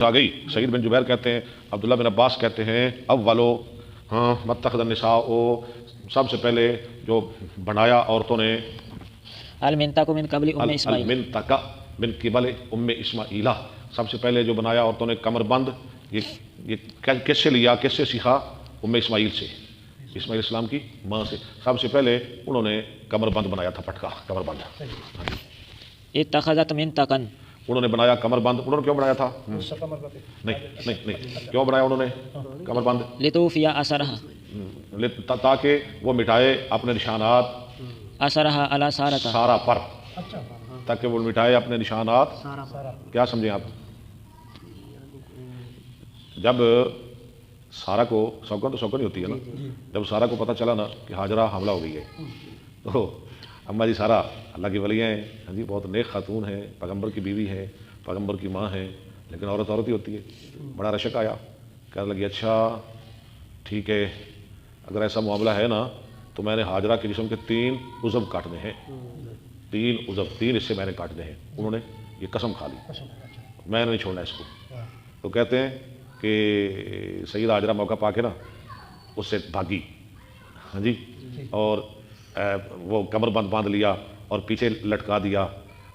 آ گئی۔ سعید بن جبیر کہتے ہیں، عبداللہ بن عباس کہتے ہیں اولو متخذ النساء، سب سے پہلے جو بنایا عورتوں نے، المنطق من قبل ام اسماعیل، المنطق من قبل ام اسماعیلہ، سب سے پہلے جو بنایا عورتوں نے کمر بند، یہ کس سے لیا، کس سے سیکھا؟ ام اسماعیل سے، اسماعیل السلام کی ماں سے۔ سب سے پہلے انہوں نے کمر بند بنایا تھا، پٹکا کمر بند۔ اتخذت منطقا، انہوں نے بنایا کمر بند۔ انہوں نے کیوں بنایا تھا؟ نہیں کیوں بنایا انہوں نے کمر بند؟ لتوفی اثرها، تاکہ وہ مٹائے اپنے نشانات، اثرها علی سارتا، سارا پر، تاکہ وہ مٹائے اپنے نشانات۔ کیا سمجھیں آپ؟ جب سارا کو سوگن تو سوگن ہی ہوتی ہے نا، جب سارا کو پتہ چلا نا کہ ہاجرہ حاملہ ہو گئی ہے، تو اماں جی سارا اللہ کی ولیاں ہیں، ہاں جی، بہت نیک خاتون ہیں، پیغمبر کی بیوی ہے، پیغمبر کی ماں ہے، لیکن عورت عورت ہی ہوتی ہے۔ بڑا رشک آیا، کہنے لگی اچھا ٹھیک ہے، اگر ایسا معاملہ ہے نا تو میں نے ہاجرہ کے جسم کے 3 عضو کاٹنے ہیں، 3 عضو، 3 حصے میں نے کاٹنے ہیں۔ انہوں نے یہ قسم کھا لی، میں نے نہیں چھوڑنا اس کو۔ تو کہتے ہیں کہ سید ہاجرہ موقع پا کے نا اس سے بھاگی، ہاں جی، اور وہ کمر بند باندھ لیا اور پیچھے لٹکا دیا،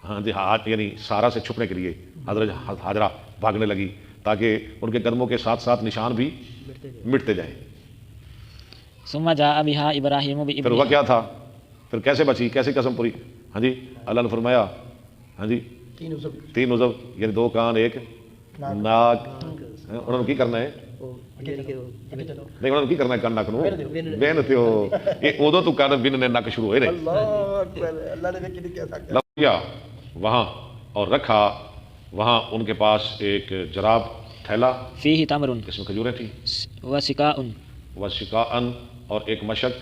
ہاں جی، ہاتھ یعنی سارا سے چھپنے کے لیے حضرت ہاجرہ بھاگنے لگی تاکہ ان کے قدموں کے ساتھ ساتھ نشان بھی مٹتے جائیں۔ ثم جاء بها ابراہیم پھر ہوا کیا تھا؟ پھر کیسے بچی، کیسے قسم پوری؟ ہاں جی، اللہ نے فرمایا ہاں جی 3 عضو یعنی 2 کان 1 ناک۔ انہوں نے کی کرنا ہے؟ نہیں، انہوں نے کی کرنا ہے؟ کان ناک نو بین تھے ہو یہ ادو تو کان بن نے ناک شروع ہوئے رہے لیا وہاں، اور رکھا وہاں ان کے پاس ایک جراب تھیلا، فیہ تمر جس میں کھجوریں تھیں، وسقاء، وشقاءن، اور ایک مشک،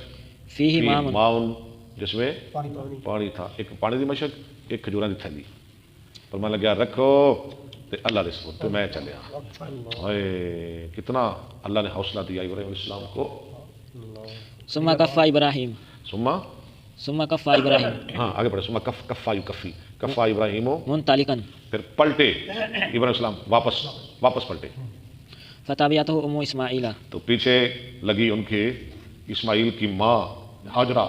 فیہ ماؤن، جس میں پانی تھا، ایک پانی دی مشک، ایک کھجوراں دی تھیلی۔ پر میں لگیا رکھو تے اللہ رسول تو میں چلیا۔ اے کتنا اللہ نے حوصلہ دیا ابراہیم علیہ السلام کو۔ ثم کفا ابراہیم، ثم کفا ابراہیم، ہاں آگے پڑھے، ثم کفا یکفی، کفا ابراہیم، منطلقا، پھر پلٹے ابراہیم علیہ السلام، واپس پلٹے۔ فتابعته ام اسماعیل، تو پیچھے لگی ان کے اسماعیل کی ماں ہاجرہ،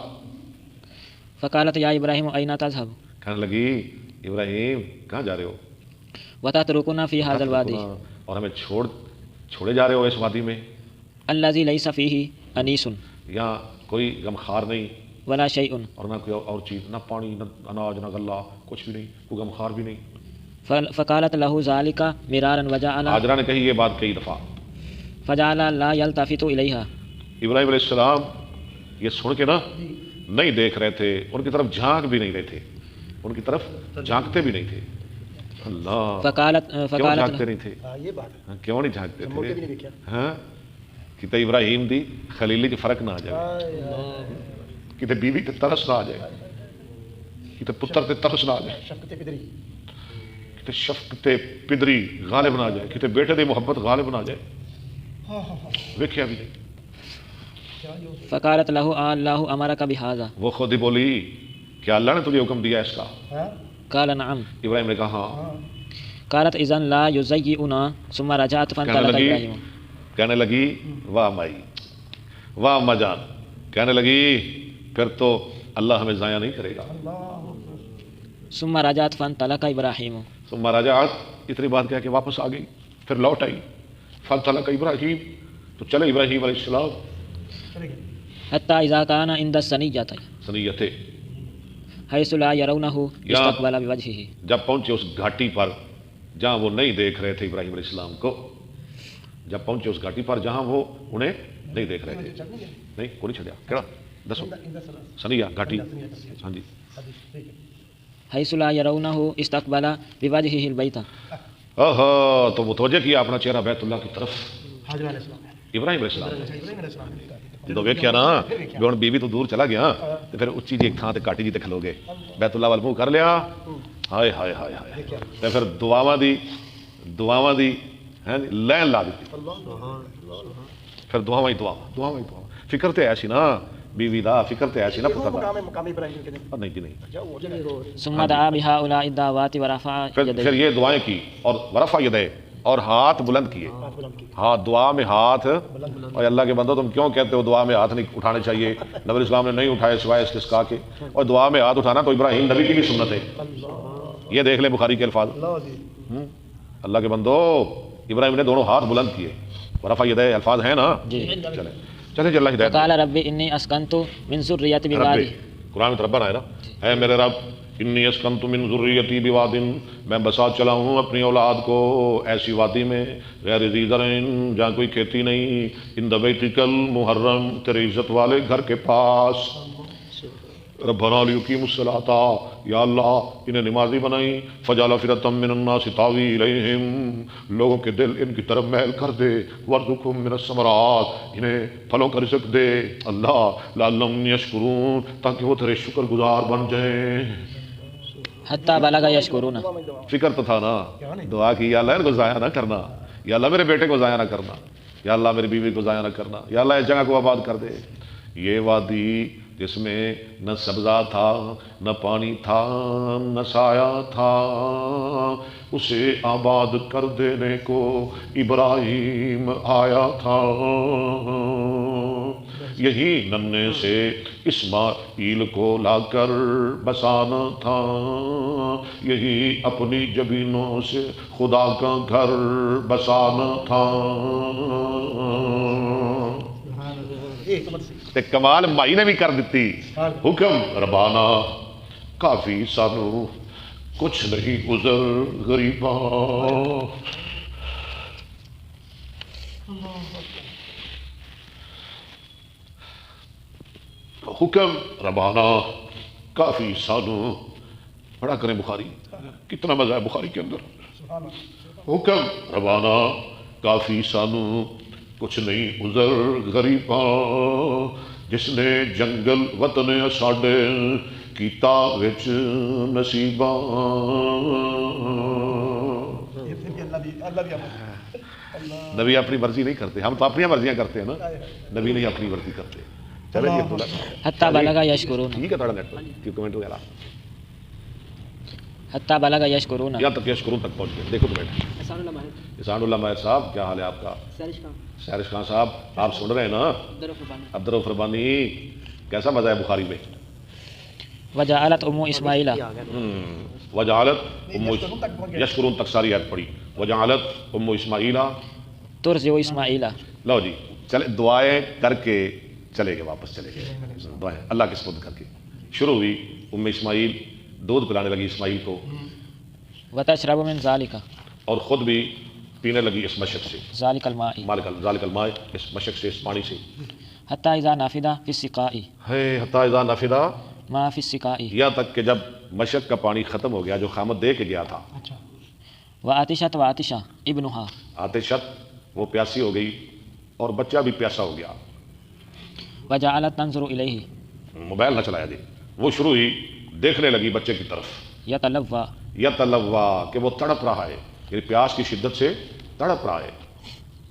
فقالت یا ابراہیم اینا تذهب، کہنے لگی ابراہیم کہاں جا رہے ہو؟ وتترکنا فی هذا الوادی، اور ہمیں چھوڑے جا رہے ہو اس وادی میں، الذی لیس فیہ انیس یہاں کوئی غمخوار نہیں ولا شیء، اور نہ کوئی اور چیز، نہ پانی، نہ اناج، نہ غلہ، کچھ بھی نہیں، کوئی غمخوار بھی نہیں۔ فقالت له ذلك مرارا وجعل، ہاجرہ نے کہی یہ بات کئی دفعہ، فجعل لا يلتفت الیہا، ابراہیم علیہ السلام یہ سن کے نا نہیں دیکھ رہے تھے، ان کی طرف جھانک بھی نہیں رہے تھے، ان کی طرف جھانکتے بھی نہیں تھے۔ اللہ، کیوں جھانکتے نہیں تھے؟ کیوں نہیں جھانکتے تھے؟ ہاں، کتے ابراہیم دی خلیلی چ فرق نہ آ جائے، کتے بیوی تے ترس نہ آ جائے، کتے پتر تے ترس نہ آ جائے، کتے شفقت پدری غالب نہ آ جائے، کتے بیٹے دی محبت غالب نہ آ جائے، ویکھیا بھی نہیں۔ فقالت له اللہ امرک بہذا، وہ خود ہی بولی کیا اللہ نے تجھے حکم دیا اس کا؟ قال نعم، ابراہیم نے کہا ہاں۔ قالت اذن لا یزیئنا، ثم رجعت فانطلق ابراہیم، کہنے لگی واہ مائی، واہ اما جان، کہنے لگی پھر تو اللہ ہمیں ضائع نہیں کرے گا۔ ثم رجعت فانطلق ابراہیم، ثم رجعت، اتنی بات کہہ کے واپس آ گئی، پھر لوٹ آئی، فانطلق ابراہیم، تو چلے ابراہیم علیہ السلام، حتی اذا کان عند الثنیۃ، سنیت حیث لا یرونہ استقبل بوجہہ، جب پہنچے اس گھاٹی پر جہاں وہ نہیں دیکھ رہے تھے ابراہیم علیہ السلام کو، جب پہنچے اس گھاٹی پر جہاں وہ انہیں نہیں دیکھ رہے تھے، نہیں کوئی نہیں چھڑیا، کہڑا دسو؟ سنیا گھاٹی، ہاں جی، حیث لا یرونہ استقبل بوجہہ البیت، اوہو، تو متوجہ کیا اپنا چہرہ بیت اللہ کی طرف ابراہیم علیہ السلام نے، جدو ویکھیا نا بھی ہن بیوی تو دور چلا گیا، تے پھر اچھی جی ایک تھاں تے کاٹی جی تے کھلو گے، بیت اللہ وال منہ کر لیا، ہائے ہائے ہائے ہائے، تے پھر دعاواں دی لین لا دیتی، پھر دعاواں ہی دعاواں، فکر تے ایسی نا بیوی دا، فکر تے ایسی نا پتہ دا، نہیں جی نہیں۔ ثم دعا بہؤلاء الدعوات ورفع پھر یدیہ، یہ دعائیں کی اور ورفع یدیہ، اور ہاتھ بلند کیے. ہاں دعا میں ہاتھ. اور اللہ کے بندو تم کیوں کہتے ہو دعا میں ہاتھ نہیں اٹھانے چاہیے؟ نبی اسلام نے نہیں اٹھائے سوائے استسقاء کے. اور دعا میں ہاتھ اٹھانا تو ابراہیم نبی کی بھی سنت ہے. یہ دیکھ لیں بخاری کے الفاظ. اللہ کے بندو ابراہیم نے دونوں ہاتھ بلند کیے. ورفع یدیہ الفاظ ہیں نا. چلیں جی اللہ ہدایت. قال ربی انی اسکنت من ذریتی بوادی. قرآن میں ربنا ہے نا. اے میرے رب انی اسکنت من ذریتی بواد، میں بسا چلا ہوں اپنی اولاد کو ایسی وادی میں غیر ذی زرع جہاں کوئی کھیتی نہیں، عند بیتک المحرم تیرے عزت والے گھر کے پاس. ربنا لیقیموا الصلاۃ، یا اللہ انہیں نمازی بنائی. فجعل افئدۃ من الناس تہوی الیہم، لوگوں کے دل ان کی طرف میل کر دے. وارزقھم من الثمرات، انہیں پھلوں کا رزق دے اللہ. لعلہم یشکرون، تاکہ وہ تیرے شکر گزار بن جائیں. حتی بلغ یشکرون. فکر تو تھا نا. دعا کی یا اللہ ان کو ضائع نہ کرنا، یا اللہ میرے بیٹے کو ضائع نہ کرنا، یا اللہ میری بیوی کو ضائع نہ کرنا، یا اللہ اس جگہ کو آباد کر دے. یہ وادی جس میں نہ سبزہ تھا، نہ پانی تھا، نہ سایہ تھا، اسے آباد کر دینے کو ابراہیم آیا تھا. یہی ننھے سے اسماعیل کو لا کر بسانا تھا. یہی اپنی جبینوں سے خدا کا گھر بسانا تھا. کمال مائی نے بھی کر دیتی. حکم ربانا کافی سانو کچھ نہیں گزر غریباں. حکم ربانا کافی سانو. پڑھا کریں بخاری، کتنا مزہ ہے بخاری کے اندر. حکم ربانا کافی سانو کچھ نہیں گزر غریباں. جس نے جنگل وطن ساڈے کیتا وچ نصیباں. نبی اپنی مرضی نہیں کرتے، ہم تو اپنی مرضیاں کرتے ہیں نا. نبی نہیں اپنی مرضی کرتے. چلے جی عبداللہ. حتی بلغ یشکرون. ٹھیک ہے تھوڑا نیٹ کی کمنٹ وغیرہ. حتی بلغ یشکرون. یہاں تک یشکرون تک پہنچ گئے. دیکھو تو بیٹھے احسان اللہ ماہر صاحب، کیا حال ہے آپ کا؟ سیرش خان صاحب آپ سن رہے ہیں نا؟ عبدالرؤف ربانی. کیسا مزہ ہے بخاری میں؟ وجعلت ام اسماعیل. وجعلت ام یشکرون تک ساری آیت پڑھی. وجعلت ام اسماعیل ترضع اسماعیل. لو جی چلے دعائیں کر کے چلے گئے، واپس چلے گئے دعائیں اللہ کے سپرد کر کے. شروع ہوئی ام اسماعیل دودھ پلانے لگی اسماعیل کو. وتشرب من ذلك. اور خود بھی پینے لگی اس مشک سے. ذلك الماء. ذالک الماء، اس مشک سے، اس پانی سے. حتی اذا نفد فی السقاء. ہے حتی اذا نفد، ما فی السقاء. یہاں تک کہ جب مشک کا پانی ختم ہو گیا جو خامد دے کے گیا تھا. وآتشت ابنها. آتشت وہ پیاسی ہو گئی اور بچہ بھی پیاسا ہو گیا. وجعلت تنظر الیہ. موبائل نہ چلایا جی. وہ شروع ہوئی دیکھنے لگی بچے کی طرف. یتلوى. یتلوى کہ وہ تڑپ رہا ہے، یعنی پیاس کی شدت سے تڑپ رہا ہے.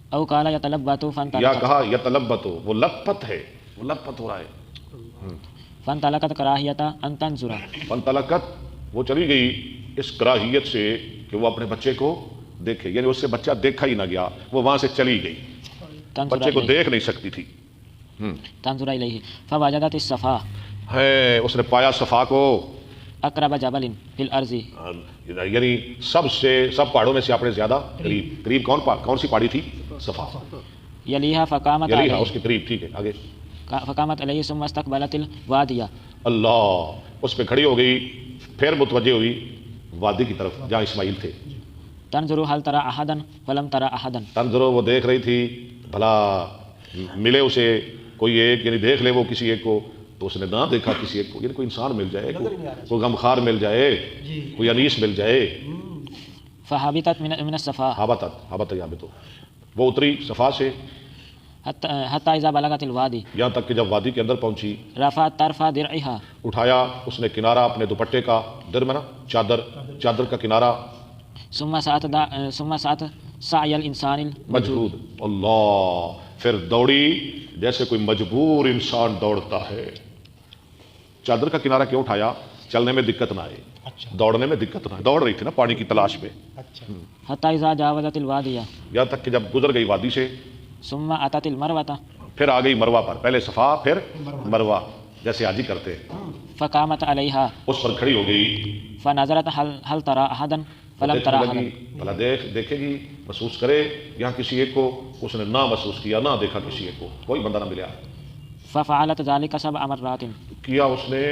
او قال یتلبط فانطلقت. یا کہا یتلبط، وہ لپت ہے، وہ لپت ہو رہا ہے. فانطلقت کراہیت ان تنظر. فانطلقت وہ چلی گئی اس کراہیت سے کہ وہ اپنے بچے کو دیکھے، یعنی اس سے بچہ دیکھا ہی نہ گیا، وہ وہاں سے چلی گئی، بچے کو دیکھ نہیں سکتی تھی. تنظر الیہ فوجدت الصفا. ہے اس نے پایا صفا کو. اقرب جبل فی الارض. یعنی سب پہاڑوں میں سے اپنے زیادہ قریب کون سی پہاڑی تھی؟ صفا. یلیہا فقامت یلیہا اس کے قریب. ٹھیک ہے آگے. فقامت علیہ ثم استقبلت الوادیہ. اللہ اس پہ کھڑی ہو گئی، پھر متوجہ ہوئی وادی کی طرف جہاں اسماعیل تھے. تنظر هل ترى احدا فلم ترى احدا. تنظر وہ دیکھ رہی تھی بھلا ملے اسے کوئی ایک، یعنی دیکھ لے وہ کسی ایک کو، تو اس نے نہ دیکھا کسی ایک کو. یعنی کوئی انسان مل جائے، کوئی غمخوار مل جائے، کوئی انیس مل جائے. فہبطت من الصفا. حبطت یہاں پہ تو وہ اتری صفا سے. حتی اذا بلغت الوادی. یہاں تک کہ جب وادی کے اندر پہنچی. رفعت طرف درعها. اٹھایا اس نے کنارہ اپنے دوپٹے کا، در میں نا چادر کا کنارہ. ثم سعت سعی الانسان المجهود. اللہ پھر دوڑی جیسے کوئی مجبور انسان دوڑتا ہے. چادر کا کنارہ کیوں اٹھایا؟ چلنے میں دقت نہ آئے، دوڑنے میں دقت نہ آئے. دوڑ رہی تھی نا پانی کی تلاش میں، حتى إذا جاوزت الوادي یہاں تک کہ جب گزر گئی وادی سے، ثم أتت المروة پھر آ گئی مروا پر، پہلے صفا پھر مروا جیسے حاجی کرتے ہیں، فقامت عليها اس پر کھڑی ہو گئی. فنظرت هل ترى أحدا فلم ترى دیکھنے أحدا. لگی، بھلا دیکھے گی، محسوس کرے یہاں کسی ایک کو. اس نے نہ محسوس کیا، نہ دیکھا کسی ایک کو، کوئی بندہ نہ ملیا. ففعلت ذلك 7 مرات. کیا اس نے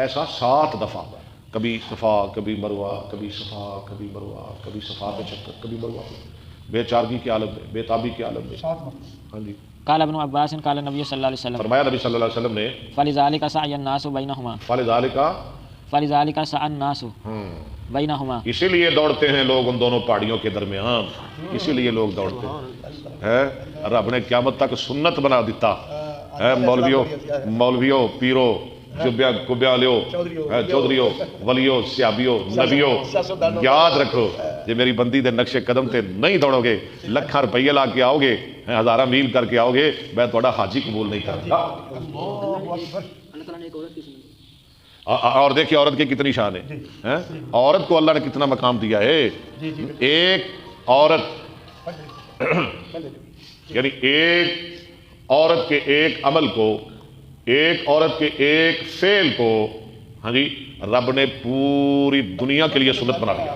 ایسا 7 دفعہ، کبھی صفا کبھی مروا، کبھی صفا کبھی مروا، کبھی صفا پہ چکر کبھی مروا، بے چارگی کے عالم میں، بے تابی کے عالم میں. ہاں جی. قال ابن عباس قال النبي صلى الله عليه وسلم فرمایا نبی صلی اللہ علیہ وسلم نے، فلذلك سعى الناس بينهما فلذلك سعى الناس بينهما. اسی لیے دوڑتے ہیں لوگ ان دونوں پہاڑیوں کے درمیان، اسی لیے لوگ دوڑتے ہیں. رب نے قیامت تک سنت بنا دیتا ہے. مولویوں پیرو جبیا کبیا لیو چودھریو ولیو سیابیو نبیو، یاد رکھو جی میری بندی دے نقش قدم تے نہیں دوڑو گے، لکھاں روپیے لا کے آؤ گے، ہزارہ میل کر کے آؤ گے، میں تھوڑا حاجی قبول نہیں کروں گا. اور دیکھیے عورت کی کتنی شان ہے، عورت کو اللہ نے کتنا مقام دیا ہے. ایک عورت یعنی ایک عورت کے ایک عمل کو، ایک عورت کے ایک فعل کو، ہاں جی، رب نے پوری دنیا کے لیے سنت بنا دیا.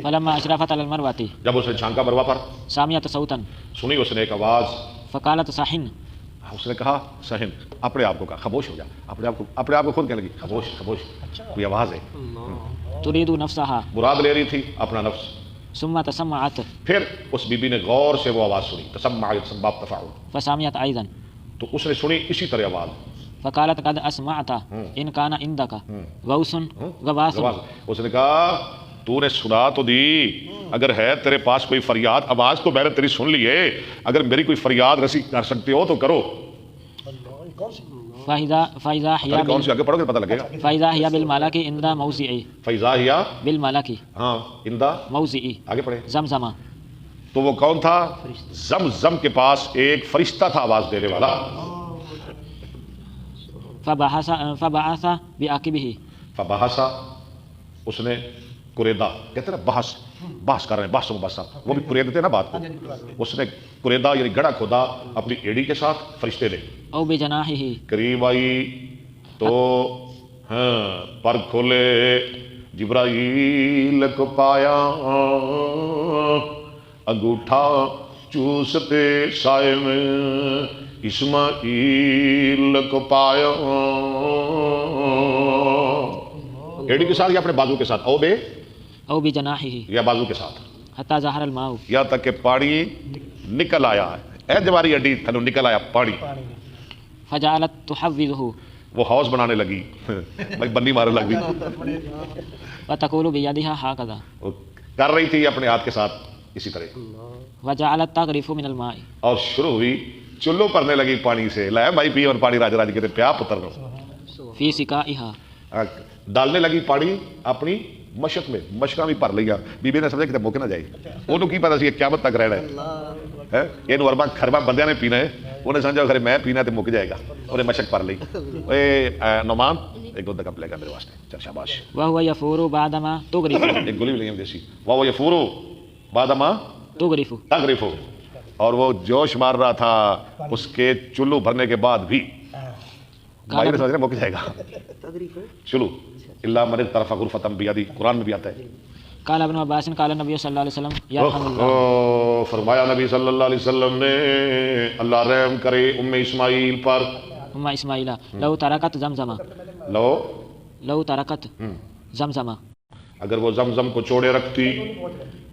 فلما اشرفت على المروة جب اس نے چھانکا مروا پر، سامعت صوتا سنی اس نے ایک آواز، فقالت صحن. اس نے کہا سہن، اپنے آپ کو کہا خاموش ہو جا، اپنے آپ کو خود کہنے لگی خاموش خاموش، کوئی آواز ہے. تريد نفسها مراد لے رہی تھی اپنا نفس. ثم تسمعت پھر اس بی بی نے غور سے وہ آواز سنی، تسمعت باب تفاعل، فسمعت أيضا تو اس نے سنی اسی طرح آواز. فقالت قد أسمعت إن كان عندك غوث غواص. اس نے کہا تو نے سنا تو دی، اگر ہے تیرے پاس کوئی فریاد، آواز تو میں نے تیری سن لی ہے، اگر میری کوئی فریاد رسی کر سکتے ہو تو کرو. فإذا هي کون سی آگے پڑھو گے پتہ لگے گا. فإذا هي بالملك عند موضعه فیضا ہیا بالملك ہاں اندہ موضعه آگے پڑھے. زمزم. تو وہ کون تھا؟ زمزم کے پاس ایک فرشتہ تھا آواز دینے والا. فبعث بعقبه. فبحثا، اس نے قریدا، کہتے ہیں نا بحث کر رہے ہیں، بحث و مباحثہ، وہ بھی قریدتے نا بات کو. اس نے قریدا یعنی گڑھا کھودا اپنی ایڑی کے ساتھ، فرشتے نے او بجناحه. قریب آئی تو ہاں پر کھولے، جبرائیل کو پایا انگوٹھا چوستے سائے میں، اسماعیل کو پایا ایڑی کے ساتھ یا اپنے بازو کے ساتھ، او بجناحه یا بازو کے ساتھ، حتى ظهر الماء. یہاں تک کہ پانی نکل آیا، اے جواری اڈی تھنو نکل آیا پانی. فجعلت تحوذه. وہ حوض بنانے لگی، بھائی بنی مارنے لگ گئی، وتقول بيدها هكذا. وہ کر رہی تھی اپنے ہاتھ کے ساتھ اسی طرح، وجعلت تغرف من الماء. اور شروع ہوئی چلو پڑنے لگی پانی سے. لایا بھائی پی، اور پانی راج راج کے پیا پتر نو في سقائها. ڈالنے لگی پانی اپنی مشک میں، مشکاں بھی بھر لیا. بی بی نے سمجھا کہ مک نہ جائے، انہوں کی پتا سی قیامت تک رہنا ہے، یہ اربا خربا بندیاں نے پینا ہے، انہیں سمجھا خرے میں پینا تو مک جائے گا، انہیں مشک بھر لی. نعمان ایک دو کپ لے گا میرے واسطے، چل شاباش. وهو يفور بعدما تغرف. ایک گولی بھی لیں گے دیسی. وہ یفورو بعدما تغرف. تغرف، اور وہ جوش مار رہا تھا اس کے چلو بھرنے کے بعد بھی. بھائی نے سمجھ رہے مک جائے گا چلو اللہ من طرف غرفتم بیادی، قرآن میں بھی آتا ہے. قال ابن عباس قال النبي صلی اللہ علیہ وسلم یرحم اللہ. فرمایا نبی صلی اللہ علیہ وسلم نے اللہ رحم کرے ام اسماعیل پر. ام اسماعیل لو ترکت زمزم. لو ترکت زمزم، اگر وہ زمزم کو چھوڑے رکھتی.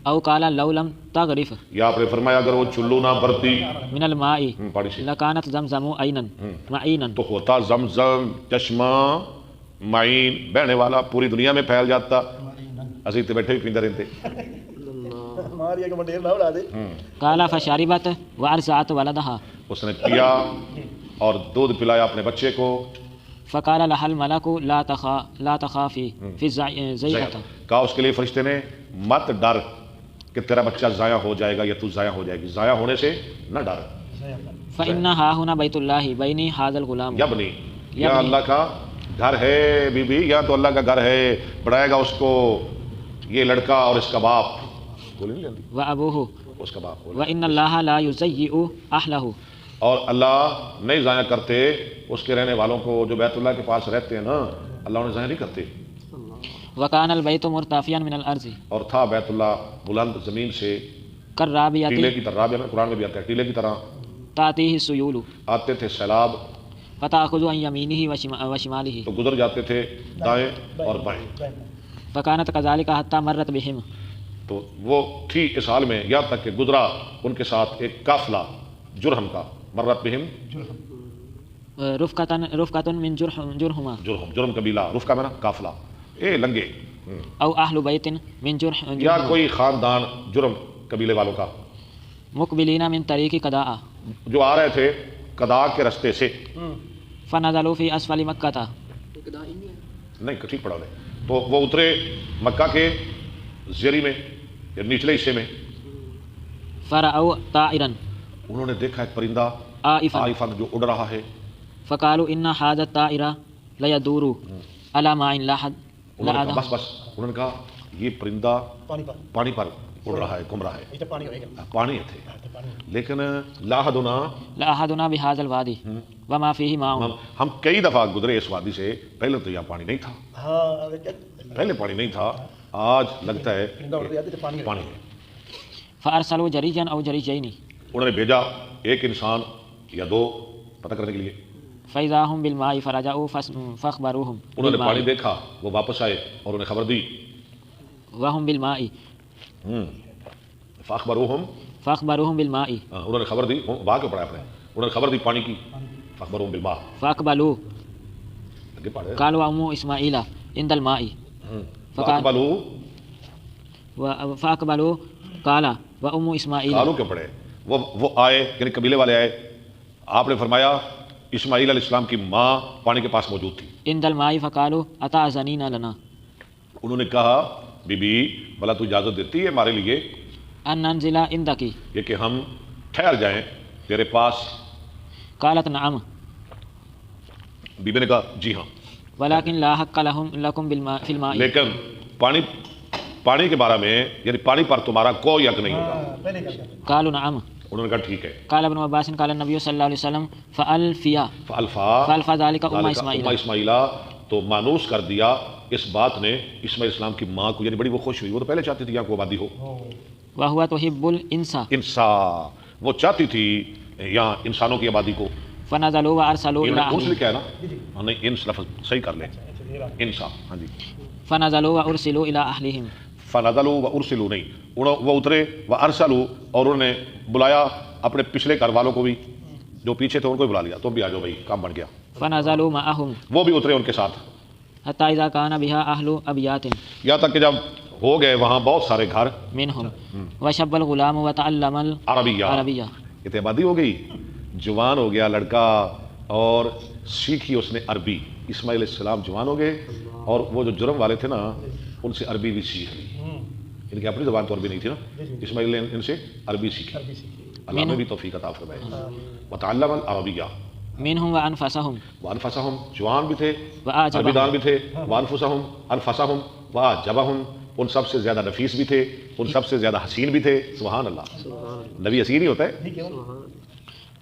او قال لو لم تغرف. یا آپ نے فرمایا اگر وہ چلو نہ بھرتی من الماء لکانت زمزم عینا معینا. تو ہوتا زمزم چشمہ معین بہنے والا، پوری دنیا میں پھیل جاتا. اسی تے بیٹھے بھی پیندے رہتے. قال فشربت وارضعت ولدها. اس نے پیا اور دودھ پلایا اپنے بچے کو. فقال لها الملك لا تخافي في زيغة. کہا اس کے لیے فرشتے نے مت ڈر کہ تیرا بچہ ضائع ہو جائے گا یا تو ضائع ہو جائے گی، ضائع ہونے سے نہ ڈر. فإن ها هنا بیت اللہ بینی هذا الغلام. یبنی، یا اللہ کا گھر ہے بی بی، یہاں تو اللہ کا گھر ہے، بڑھائے گا اس کو یہ لڑکا اور اس کا باپ، بولی نہیں جانتی، وأبوه اس کا باپ، وإن الله لا يزيئ أهله اور اللہ نہیں ضائع کرتے اس کے رہنے والوں کو، جو بیت اللہ کے پاس رہتے ہیں نا، اللہ انہیں ضائع نہیں کرتے. وكان البيت مرتفعا من الأرض اور تھا بیت اللہ بلند زمین سے، ٹیلے كالرابية کی طرح، رابعہ میں قرآن میں بھی آتا ہے ٹیلے کی طرح. تأتيه السيول آتے تھے سیلاب فتأخذ عن يمينه وشماله تو گزر جاتے تھے دائیں اور بائیں. فكانت كذلك حتى مرت بهم تو وہ تھی اس حال میں یہاں تک کہ گزرا ان کے ساتھ ایک قافلہ جرہم کا، مرت بہم رفقة من جرهما جرہم قبیلہ، رفقہ میں نا قافلہ، اے لنگے، أو أهل بيت من یا جرهم کوئی خاندان جرم قبیلے والوں کا، مقبلين من طريق قداء جو آ رہے تھے قداء کے رستے سے. فنزلوا في أسفل مكة نہیں ٹھیک پڑھا لے، تو وہ اترے مکہ کے زیری میں یا نچلے حصے میں. فرأوا طائرا انہوں نے دیکھا ایک پرندہ عائفا عائفا جو اڑ رہا ہے. فقالوا إن هذا الطائر ليدور على ماء لا حد انہوں نے لا کہا بس انہوں نے کہا یہ پرندہ پانی پر اڑ رہا ہے، گھوم رہا ہے، پانی تھے. لیکن لاحدنا لأحدنا بهذا الوادي وما فيه ماء ہم کئی دفعہ گزرے اس وادی سے، پہلے تو یہاں پانی نہیں تھا، پہلے پانی نہیں تھا، آج لگتا ہے کہ پانی ہے. فأرسلوا جريجا أو جريجين انہوں نے بھیجا ایک انسان یا دو پتہ کرنے کے لیے. فإذا هم بالماء فرجعوا فأخبروهم انہوں نے پانی بالماء دیکھا، وہ واپس آئے اور انہیں خبر دی. وهم بالماء فأخبروهم بالماء انہوں نے خبر دی، واہ کے پڑھا اپنے، انہوں نے خبر دی پانی کی. فأخبروهم بالماء فأقبلوا آگے پڑھے. قالوا أم إسماعيل عند الماء فأقبلوا فأقبلوا قال وأم إسماعيل قالوا کے پڑھے، وہ آئے یعنی قبیلے والے آئے. آپ نے فرمایا اسماعیل علیہ السلام کی ماں پانی کے پاس موجود تھی. عند الماء فقالوا أتأذنين لنا انہوں نے کہا بی بی بھلا تو اجازت دیتی ہے ہمارے لیے أن ننزل عندك یہ کہ ہم ٹھہر جائیں تیرے پاس؟ قالت نعم بی بی نے کہا جی ہاں، ولكن لا حق لكم بالماء في الماء لیکن پانی کے بارے میں یعنی پانی پر تمہارا کوئی حق نہیں ہوگا. قالوا نعم انہوں نے کہا ٹھیک ہے. قال ابن عباس قال النبي صلى الله عليه وسلم فألفى ذلك أم إسماعيل اسماعیلہ، تو مانوس کر دیا اس بات نے اسماعیل السلام کی ماں کو، یعنی بڑی وہ خوش ہوئی، وہ تو پہلے چاہتی تھی یہاں کو آبادی ہو. وهو تحب الإنس انسا، وہ چاہتی تھی یہاں انسانوں کی آبادی کو. فنزلوا وأرسلوا إلى انس أهلهم لکھا ہے نا، نہیں انس لفظ صحیح کر لیں، انسا. ہاں جی. فنزلوا وأرسلوا إلى أهلهم فنزلوا وارسلوا نہیں، وہ اترے وارسلوا اور انہوں نے بلایا اپنے پچھلے گھر والوں کو بھی، جو پیچھے تھے ان کو بھی بلا لیا، تم بھی آ جاؤ بھائی، کام بن گیا. فنزلوا معهم وہ بھی اترے ان کے ساتھ، حتى إذا كان بها أهل أبيات یہاں تک کہ جب ہو گئے وہاں بہت سارے گھر. منهم وشب الغلام وتعلم عربیہ، العربية یہ آبادی ہو گئی، جوان ہو گیا لڑکا اور سیکھی اس نے عربی. اسماعیل علیہ السلام جوان ہو گئے اور وہ جو جرم والے تھے نا ان سے عربی بھی سیکھ لی. ان کی اپنی زبان تو عربی نہیں تھی نا، اسماعیل نے ان سے عربی سیکھی. اللہ نے بھی توفیق عطا فرمائے. وتعلم العربیہ منهم وأنفسهم وانفسهم، جوان بھی تھے، عربی وأعجبهم دان بھی تھے. وانفسهم انفسهم واعجبهم، ان سب سے زیادہ نفیس بھی تھے، ان سب سے زیادہ حسین بھی تھے. سبحان اللہ، نبی حسین ہی ہوتا ہے.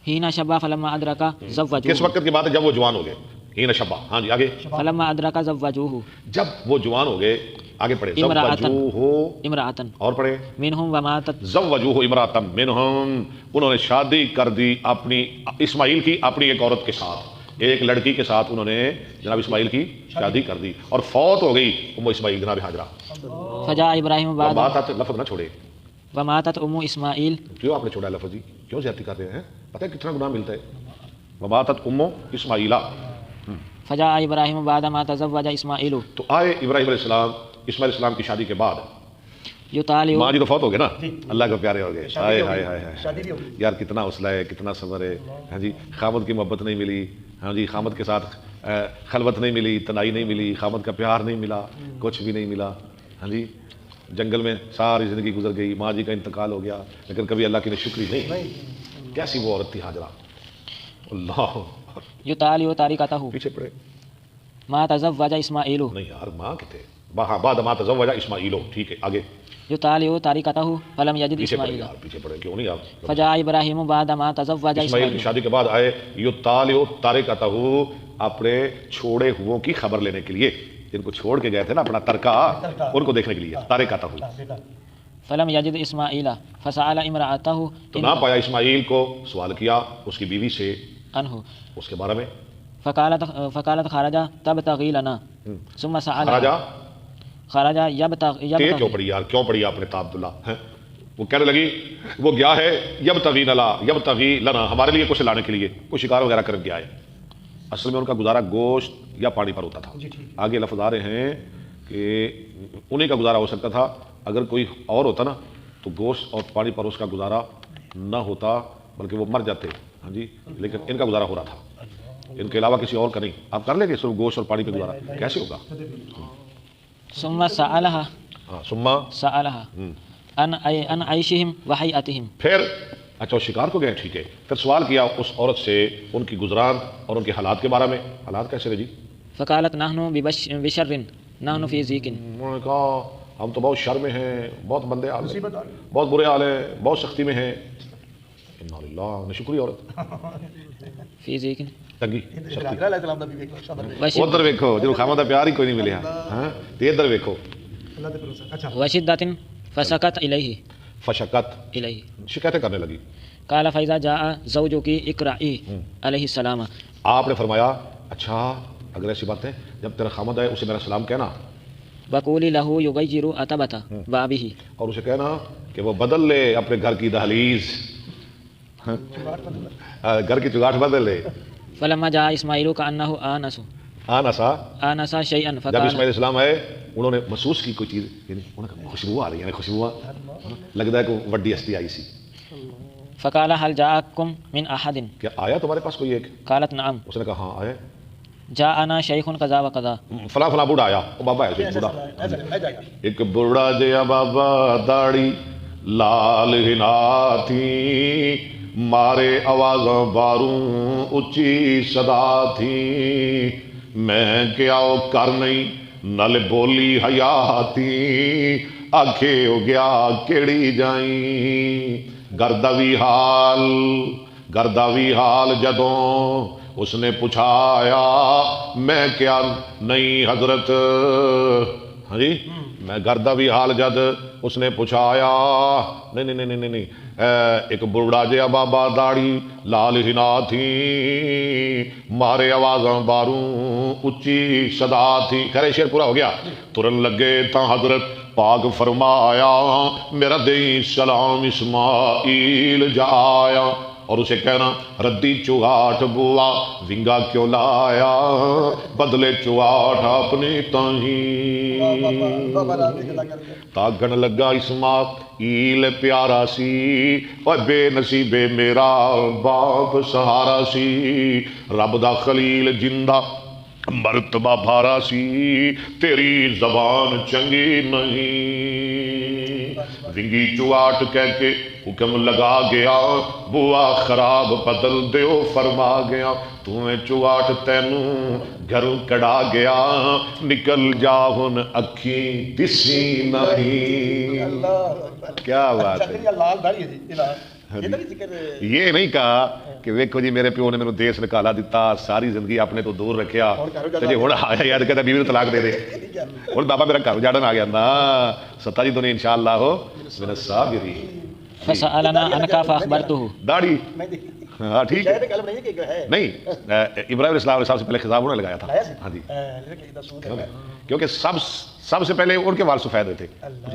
حين شب فلما أدرك کس زوجوه وقت کی بات ہے؟ جب وہ جوان ہو گئے. ہین شبہ، ہاں جی آگے. فلما أدرك زوجوه جب وہ جوان ہو گئے، آگے پڑھے. زوجوہ امرأة اور پڑھے. منهم وماتت زوجوہ امرأة منہم، انہوں نے شادی کر دی اپنی اسماعیل کی اپنی ایک عورت کے ساتھ، ایک لڑکی کے ساتھ انہوں نے جناب اسماعیل کی شادی کر دی اور فوت ہو گئی ام اسماعیل جناب ہاجرہ. فجاء إبراهيم بعد وماتت، لفظ نہ چھوڑے. وماتت أم إسماعيل کیوں آپ نے چھوڑا لفظ جی؟ کیوں زیادتی کر رہے ہیں؟ پتہ ہے کتنا گناہ ملتا ہے. وماتت ام اسماعیلہ. فجاء إبراهيم بعد ما تزوج إسماعيل تو آئے ابراہیم علیہ السلام اسماعیل السلام کی شادی کے بعد. يطالع ماں جی تو فوت ہو گئے نا، اللہ کے پیارے ہو گئے. ہائے ہائے ہائے ہائے یار، کتنا حوصلہ ہے، کتنا صبر ہے. ہاں جی، خامد کی محبت نہیں ملی، ہاں جی، خامد کے ساتھ خلوت نہیں ملی، تنہائی نہیں ملی، خامد کا پیار نہیں ملا، کچھ بھی نہیں ملا. ہاں جی، جنگل میں ساری زندگی گزر گئی، ماں جی کا انتقال ہو گیا، لیکن کبھی اللہ کی نے شکری نہیں. کیسی وہ عورت تھی ہاجرہ. اللہ يطالع تاركته پیچھے پڑے. ما تزوج اسماعیل نہیں یار ماں کے تھے ہاں بعد ما تزوج اسماعیل، ٹھیک ہے آگے یطالع طریقتہ فلم یجد پیچھے پڑے اسماعیل یار، پیچھے پڑے کیوں نہیں آپ؟ فجاء ابراہیم بعد ما تزوج اسماعیل کی اسماعیل شادی کے بعد آئے یطالع تارکتہ، اپنے چھوڑے ہوئوں کی خبر لینے کے لیے، جن کو چھوڑ کے گئے تھے نا اپنا ترکہ، ان کو دیکھنے کے لیے تارکتہ، فلم یجد اسماعیل فسأل امرأتہ تو نہ پایا اسماعیل کو، سوال کیا اس کی بیوی سے عنہ اس کے بارے میں، فقالت خرج تبتغی لنا ثم سأل راجا خرج کہ کیوں یبتغی پڑھی یار، کیوں پڑھی آپ نے تا عبداللہ ہیں؟ وہ کہنے لگی وہ گیا ہے یبتغی لنا، ہمارے لیے کچھ لانے کے لیے، کوئی شکار وغیرہ کر گیا ہے۔ اصل میں ان کا گزارا گوشت یا پانی پر ہوتا تھا۔ آگے لفظ آ رہے ہیں کہ انہیں کا گزارا ہو سکتا تھا، اگر کوئی اور ہوتا نا تو گوشت اور پانی پر اس کا گزارا نہ ہوتا بلکہ وہ مر جاتے، ہاں جی، لیکن ان کا گزارا ہو رہا تھا، ان کے علاوہ کسی اور کا نہیں۔ آپ کر لیں گے صرف گوشت اور پانی پہ گزارا، کیسے ہوگا؟ ثم سألها ہاں سما ان عیشہم وحیاتہم، پھر اچھا وہ شکار کو گئے، ٹھیک ہے، پھر سوال کیا اس عورت سے ان کی گزران اور ان کے حالات کے بارے میں، حالات کیسے رہے جی؟ فقالت نحن بشر نحن فی ضیق، انہوں نے کہا ہم تو بہت شر میں ہیں، بہت بندے حال ہیں، بہت برے حال ہیں، بہت سختی میں ہیں۔ انا للہ، نے شکریہ عورت فی ضیق تنگی وشد- ادھر ویکھو جنہوں خامہ دا پیار ہی کوئی نہیں ملیا، ہاں تے ادھر ویکھو، وشدت فسکت الیہ فشکت الیہ شکایتیں کرنے لگی۔ قال فاذا جاء زوجک اقرئی علیہ السلام، آپ نے فرمایا اچھا اگر ایسی بات ہے جب تیرا خامد آئے اسے میرا سلام کہنا، وقولی لہ یغیر عتبۃ بابہ، اور اسے کہنا کہ وہ بدل لے اپنے گھر کی دہلیز، گھر کی چگاٹ بدل لے۔ فلما جاء اسماعیل کأنہ آنس شیئا جب فقال، اسماعیل السلام آئے انہوں نے محسوس کی کوئی چیز، یعنی انہوں نے کہا خوشبو آ رہی ہے، یعنی خوشبو لگتا ہے کہ وڈی ہستی آئی سی۔ فقال هل جاءکم من احد، کیا آیا تمہارے پاس کوئی ایک؟ قالت نعم، اس نے کہا ہاں آیا، جاءنا شیخ قضا وقضا، فلاں فلاں بوڑھا آیا، وہ بابا ہے بوڑھا، ایک بوڑھا جیا بابا داڑھی لال ہنا تھی، مارے آوازاں باروں اچھی صدا تھی، میں کیا او کر نہیں نل بولی حیا تھی، آکھے ہو گیا کیڑی جائیں، گرداوی حال جدوں اس نے پوچھایا، میں کیا نہیں حضرت، ہاں جی میں گرداوی حال جد اس نے پوچھایا، نہیں نہیں نہیں نہیں نہیں، ایک بوڑھا جیا بابا داڑھی لال ہنا تھی، مارے آوازاں باروں اچھی صدا تھی۔ خیر شعر پورا ہو گیا، ترن لگے تا حضرت پاک فرمایا، میرا دیں سلام اسماعیل جایا، اور اسے کہنا ردی چوہاٹ بوا ونگا کیوں لایا، بدلے چوہاٹ اپنی تہیں، تاگن لگا اسماعیل پیارا سی، اور بے نصیبے میرا باپ سہارا سی، رب دا خلیل جندہ مرتبہ بھارا سی، تیری زبان چنگی نہیں، ونگی چواٹ کہہ کے حکم لگا گیا، بوا خراب بدل دیو فرما گیا، تمہیں چواٹ تینوں گھروں کڑا گیا، نکل جا ہن اکھیں دسی نہیں۔ کیا بات ہے، یہ نہیں کہا کہ ویکھو جی میرے پیو نے میرے دیس نکالا دیتا، ساری زندگی اپنے تو دور رکھیا، جی ہوں آیا یاد کہتا بیوی کو طلاق دے دے، ہوں بابا میرا گھر اجاڑن آ گیا نا، ستا جی تو نہیں انشاءاللہ ہو من الصابرین۔ فسألنا عنک فاخبرتہ، داڑھی ہاں ٹھیک ہے، نہیں ابراہیم علیہ السلام سے پہلے خطاب انہوں نے لگایا تھا، ہاں جی، کیونکہ سب سے پہلے ان کے وال سفید ہوئے تھے،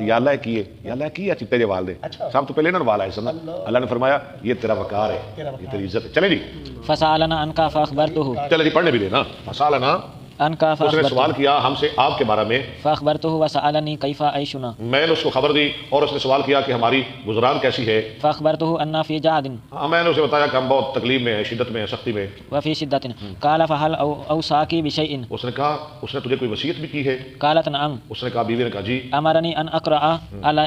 یا اللہ کیے، یا اللہ کیا چٹے جو وال دے، سب تو پہلے انہوں نے وال آئے سن، اللہ نے فرمایا یہ تیرا وقار ہے، یہ تیری عزت ہے۔ چلیں جی فسألنا عنک فاخبرتہ، چلے جی پڑھنے بھی دینا، فسالنا عنک اس نے فاخبرتہ، سوال کیا ہم سے آپ کے بارے میں، فاخبرتہ وسألنی کیف عیشنا، میں نے اس کو خبر دی اور اس نے سوال کیا کہ ہماری گزران کیسی ہے، فاخبرتہ ان فی جعد ہاں میں نے اسے بتایا کہ ہم بہت تکلیف میں ہیں، شدت میں ہیں، سختی میں۔ وفی شدۃ، قال فهل اوصاکی بشیء، اس نے کہا اس نے تجھے کوئی وصیت بھی کی ہے؟ قالت نعم، اس نے کہا، بیوی نے کہا جی، امرنی ان اقرأ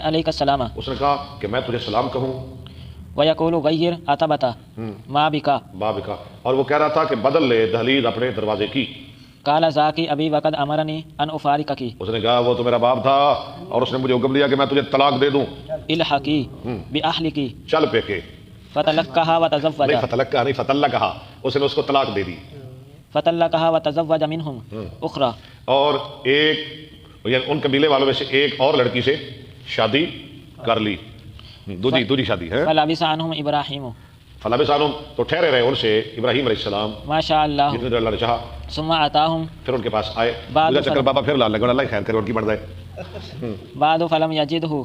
علیک السلام، اس نے کہا کہ میں تجھے سلام کہوں، ویقول غیر عتبۃ ما بک، باب کا، اور وہ کہہ رہا تھا کہ بدل لے دہلیز اپنے دروازے کی، قال ذاکی ابی وقد امرنی ان افارقکی اس نے کہا وہ تو میرا باپ تھا اور اس نے مجھے حکم دیا کہ میں تجھے طلاق دے دوں، الحقی باہلکی چل پیکے، فتلقها وتزوج نہیں فتلقہ نہیں فتلہ کہا، اس نے اس کو طلاق دے دی، فتلقها وتزوج منهم اخرى اور ایک یعنی ان قبیلے والوں میں سے ایک اور لڑکی سے شادی کر لی، دوسری شادی ہے۔ فلبث عنهم ابراہیم فلبث عنہم تو ٹھہرے رہے ان سے ابراہیم علیہ السلام ما شاء اللہ جتنے دیر اللہ نے چاہا، ثم اتاہم پھر ان کے پاس آئے، بعد دوسرا چکر بابا پھر لا لگا، اللہ خیر کرے ان کی بڑھ جائے، بعد فلم یجدہ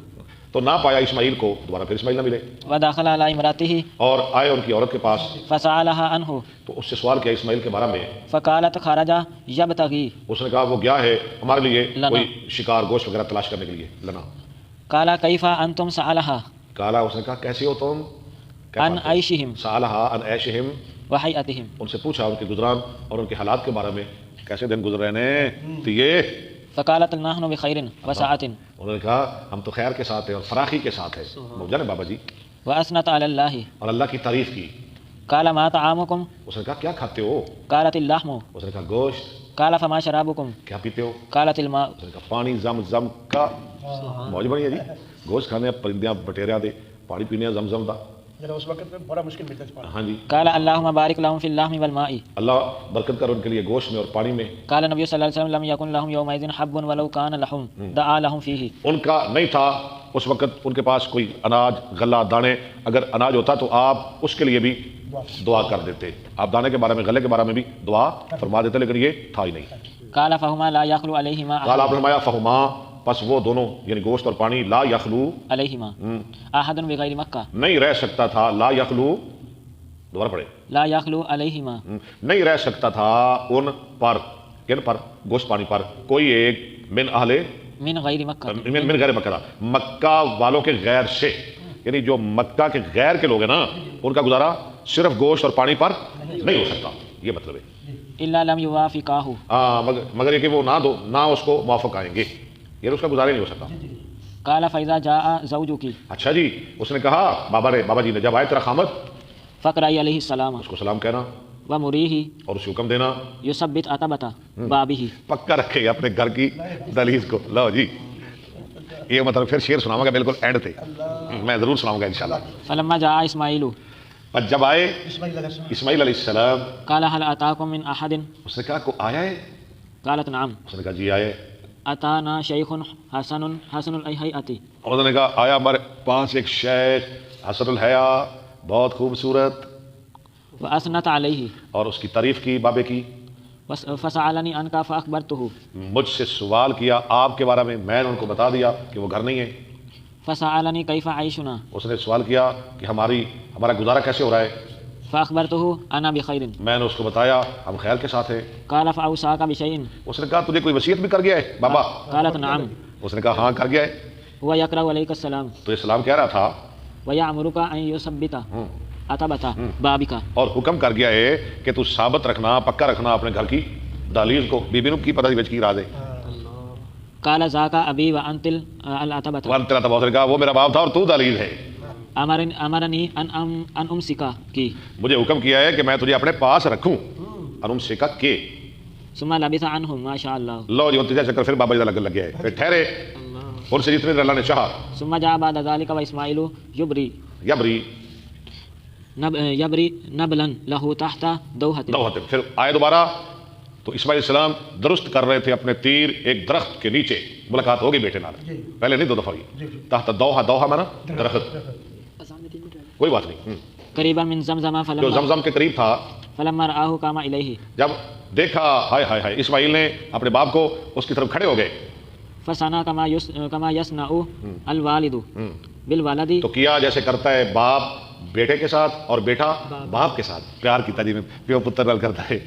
تو نہ پایا اسماعیل کو، دوبارہ پھر اسماعیل نہ ملے، ودخل علی امرأتہ اور آئے ان کی عورت کے پاس، فسألها عنہ تو اس سے سوال کیا اسماعیل کے بارے میں، فقالت خرج یبتغی اس نے کہا وہ گیا ہے ہمارے لیے لنا۔ کوئی شکار گوشت وغیرہ تلاش کرنے کے لیے، لنا۔ قال کیف انتم سألها کالا اس نے کہا کیسے ہو تم، عن عیشہم سالہا ان عیشہم، وحیئتہم ان سے پوچھا ان کے گزران اور ان کے حالات کے بارے میں، کیسے دن گزر رہے ہیں، تو یہ فقالت نحن بخیر وسعۃ انہوں نے کہا ہم تو خیر کے ساتھ ہیں اور فراخی کے ساتھ ہیں، جانے بابا جی، واثنت علی اللہ اور اللہ کی تعریف کی۔ قال ما طعامکم اس نے کہا کیا کھاتے ہو، قالت اللحم اس نے کہا گوشت، قال فما شرابکم کیا پیتے ہو، قالت الماء اس نے کہا پانی، زمزم کا موج بنی ہے جی، گوشت کھانے پرندیاں بٹیریا دے، پانی پینے زمزم دا، اس وقت میں بڑا مشکل ملتا ہے۔ ہاں جی، قال اللهم بارک لهم في اللحم والماء اللہ برکت کر ان کے لیے گوشت میں اور پانی میں۔ قال النبي صلى الله عليه وسلم لم يكن لهم يومئذ حب ولو كان لهم دعا لهم فيه ان کا نہیں تھا اس وقت ان کے پاس کوئی اناج، غلہ، دانے، اگر اناج ہوتا تو آپ اس کے لیے بھی دعا کر دیتے، آپ دانے کے بارے میں، غلے کے بارے میں بھی دعا فرما دیتے، لیکن یہ تھا ہی نہیں۔ قال فهما لا يخلو عليهما قال آپ نے فرمایا فہما، پس وہ دونوں یعنی گوشت اور پانی، لا یخلو عليهما احد بغیر مکہ نہیں رہ سکتا تھا، لا یخلو دوبارہ پڑھے، لا يخلو عليهما نہیں رہ سکتا تھا ان پر، کن پر، گوشت پانی پر، کوئی ایک من اہل من غیر مکہ من غیر مکہ تھا، مکہ والوں کے غیر سے، یعنی جو مکہ کے غیر کے لوگ ہیں نا ان کا گزارا صرف گوشت اور پانی پر نہیں ہو سکتا، یہ مطلب ہے۔ الا لم يوافقاه مگر یہ کہ وہ نہ اس کو موافق آئیں گے، یہ اس کا گزارا نہیں ہو سکتا۔ قال فاذا جاء زوجك اچھا جی، اس نے کہا بابا جی نے جب آئے تیرا خامد، فقرأ علیہ السلام اس کو سلام کہنا ومریہ اور اسے حکم دینا، یثبت عتبۃ بابہ پکا رکھے اپنے گھر کی دہلیز کو۔ لو جی، یہ مطلب پھر شعر سناؤں گا بالکل اینڈ پہ، میں ضرور سناؤں گا انشاءاللہ۔ فلما جاء اسماعیل پر جب آئے اسماعیل علیہ السلام، اسماعیل علیہ السلام، قال هل اتاكم من احد اس نے کہا کو آیا ہے، قالت نعم اس نے کہا جی آئے، اتانا شیخ حسن الہیئۃ اور انہوں نے کہا آیا ہمارے پاس ایک شیخ حسن الحیا، بہت خوبصورت، واثنت علیہ اور اس کی تعریف کی بابے کی، فسألنی عنک فاخبرته مجھ سے سوال کیا آپ کے بارے میں، میں نے ان کو بتا دیا کہ وہ گھر نہیں ہے۔ فسألنی کیف عیشنا اس نے سوال کیا کہ ہمارا گزارا کیسے ہو رہا ہے، فاخبرته انا بخیر میں نے اس کو بتایا ہم خیر کے ساتھ ہیں۔ قال فاوصاک بشیء اس نے کہا تجھے کوئی وصیت بھی کر گیا ہے بابا، قالت نعم اس نے کہا ہاں کر گیا ہے، هو يقرأ علیک السلام تو یہ سلام کہہ رہا تھا ويأمرك ان يثبت عتبۃ بابک اور حکم کر گیا ہے کہ تو ثابت رکھنا، پکا رکھنا اپنے گھر کی دہلیز کو، بی بی نو کی پتہ بچ کی راز ہے۔ قال ذاک ابی وانت العتبۃ وان تیرا تبا، اس نے کہا وہ میرا باپ تھا اور تو دہلیز ہے، امرنی ان امسکا کی مجھے حکم کیا ہے کہ میں تجھے اپنے پاس رکھوں، انم سکا کے۔ ثم لبث عنهم ما شاء اللہ لو جی تجھے چکر پھر بابا جی لگ گیا ہے، پھر ٹھہرے ان سے جتنے دیر اللہ نے چاہا۔ ثم جاء بعد ذلك واسماعیل یبری نبلا له تحت دوحۃ، پھر آئے دوبارہ تو اسماعیل السلام درست کر رہے تھے اپنے تیر ایک درخت کے نیچے، ملاقات ہوگی بیٹے نال، پہلے نہیں، دو دفعہ ہوئی، تحت دوحہ مانا درخت، کوئی بات نہیں، قریبا من زمزم جو زمزم کے قریب تھا، فلما رآہ قام الیہ جب دیکھا ہائے ہائے ہائے، اسماعیل نے اپنے باپ کو اس کی طرف کھڑے ہو گئے، فصنع کما یصنع الوالد بالولد، تو کیا جیسے کرتا ہے باپ بیٹے کے ساتھ اور بیٹا باپ کے ساتھ، پیار کیتا جی میں پیو پتر نال کرتا ہے،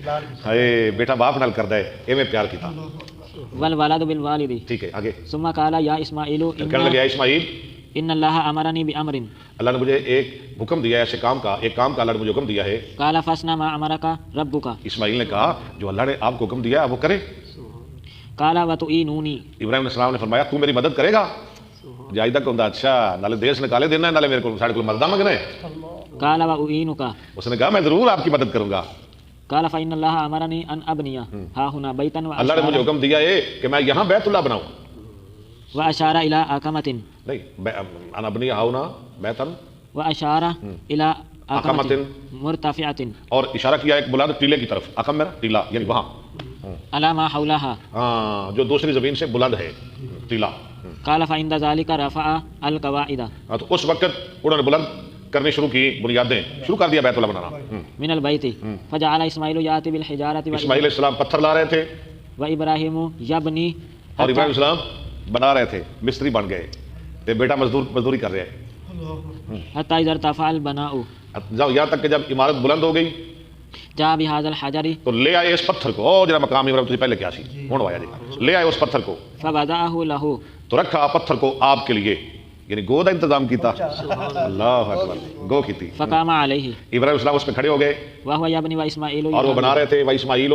ہائے بیٹا باپ نال کرتا ہے، ایویں پیار کیتا، والولد بالوالد۔ ٹھیک ہے آگے، ثم قال یا اسماعیل کہنے لگا اسماعیل ان اللہ امرنی بامر، اللہ نے مجھے ایک حکم دیا ہے ایسے کام کا، ایک کام کا اللہ نے مجھے حکم دیا ہے۔ قال فاصنع ما امرک ربک، اسماعیل نے کہا جو اللہ نے آپ کو حکم دیا ہے وہ کرے۔ قال وتعینونی، ابراہیم علیہ السلام نے فرمایا تو میری مدد کرے گا، جائدہ کو اچھا نالے دیس نکالے دینا ہے، نالے میرے کو ساڑھے کو مدد مانگنا ہے۔ قال واعینک، اس نے کہا میں ضرور آپ کی مدد کروں گا۔ قال فإن الله أمرني أن أبني ها هنا بيتا اللہ نے مجھے حکم دیا ہے کہ میں یہاں بیت اللہ بناؤں. وأشار إلى أكمة نہیں انا ابنی ہاؤنا بیتن وأشار إلى أكمة أكمة مرتفعة اور اشارہ کیا ایک بلند ٹیلے کی طرف. اکم میرا ٹیلا یعنی وہاں على ما حولها. ہاں جو دوسری زمین سے بلند ہے ٹیلا. قال فعند ذلك رفع القواعد تو اس وقت انہوں نے بلند کرنے شروع کی، بنیادیں شروع کر دیا بیت اللہ بنانا. من البيت فجعل إسماعيل يأتي بالحجارة اسماعیل علیہ السلام پتھر لا رہے تھے وإبراهيم يبني اور ابراہیم علیہ السلام بنا رہے تھے، مستری بن گئے تے بیٹا مزدوری کر رہے ہیں. حتى إذا ارتفع البناء جب یہاں تک کہ جب عمارت بلند ہو گئی جاء بهذا الحجر تو لے آئے اس پتھر کو. او جڑا مقامی عمارت پہلے کیا سی ہن آیا جی، لے آئے اس پتھر کو فبدأه له تو رکھا پتھر کو آپ کے لیے، یعنی گو کا انتظام کیتا. اللہ اکبر، گو کی تھی. فقام عليه ابراہیم السلام اس پہ کھڑے ہو گئے وهو يبني وإسماعيل اور وہ بنا رہے تھے. وہ اسماعیل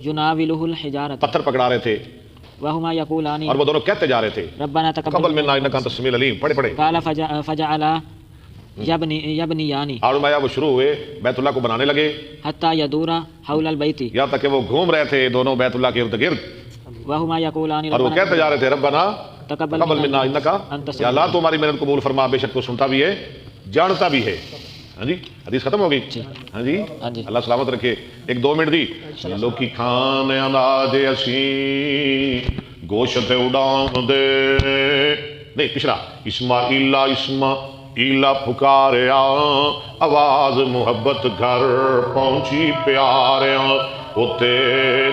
يناوله الحجارة پتھر پکڑا رہے تھے وهما يقولان اور وہ دونوں کہتے جا رہے تھے ربنا قبل تقبل منا انک انت السمیع العلیم. پڑھے پڑھے قال فجعل يبنيان اور وہ شروع ہوئے بیت اللہ کو بنانے لگے حتى يدور حول البيت یہاں تک کہ وہ گھوم رہے تھے دونوں بیت اللہ کے ارد گرد وهما يقولان اور وہ کہتے جا رہے تھے ربنا تقبل قبل منا انک، یا اللہ تو ہماری محنت قبول فرما، بے شک تو سنتا بھی ہے جانتا بھی ہے. ہاں جی حدیث ختم ہو گئی. ہاں جی اللہ سلامت رکھے. ایک 2 منٹ دی. لوکی کھان اناج اسی گوشت اڑان دے نہیں پچھلا اسماعیلا پکاریا آواز محبت گھر پہنچی پیاریا ہوتے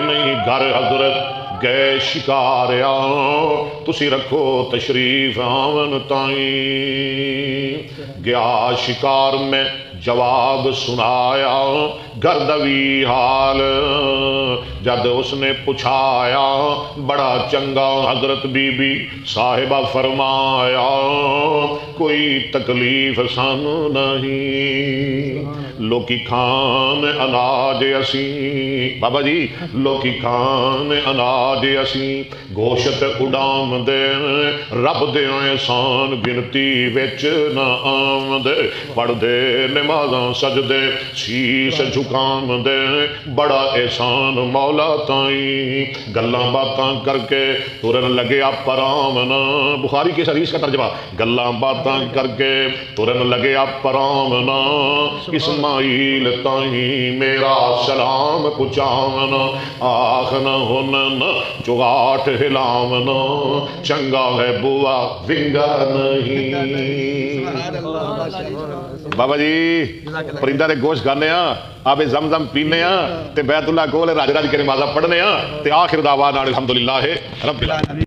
نہیں گھر حضرت گئے شکاریا تسی رکھو تشریف آون تائیں گیا شکار میں جواب سنایا گردوی حال جد اس نے پوچھایا بڑا چنگا حضرت بی بی صاحبہ فرمایا کوئی تکلیف سانو نہیں لوکی کھان اناج اسی بابا جی لوکی کھان اناج اسی گوشت اڈام دے رب دے احسان گنتی وچ نہ آمدے پڑھ دے نمازاں سجدے شیش جھکام دے بڑا احسان مولا تائیں گلاں باتاں کر کے ترن لگیا پرامنا. بخاری کی حدیث کا ترجمہ گلاں باتاں کر کے ترن لگیا پرامنا اسماعیل تائیں میرا سلام پچامنا آخنا ہننا چگاٹ ہلامنا چنگا ہے بوا ونگا نہیں. بابا جی پرندہ دے گوشت کھانے ہاں آب زمزم پینے ہاں تے بیت اللہ کول راج راج کے نمازاں پڑھنے ہاں تے آخر دعوانا الحمدللہ رب العالمین.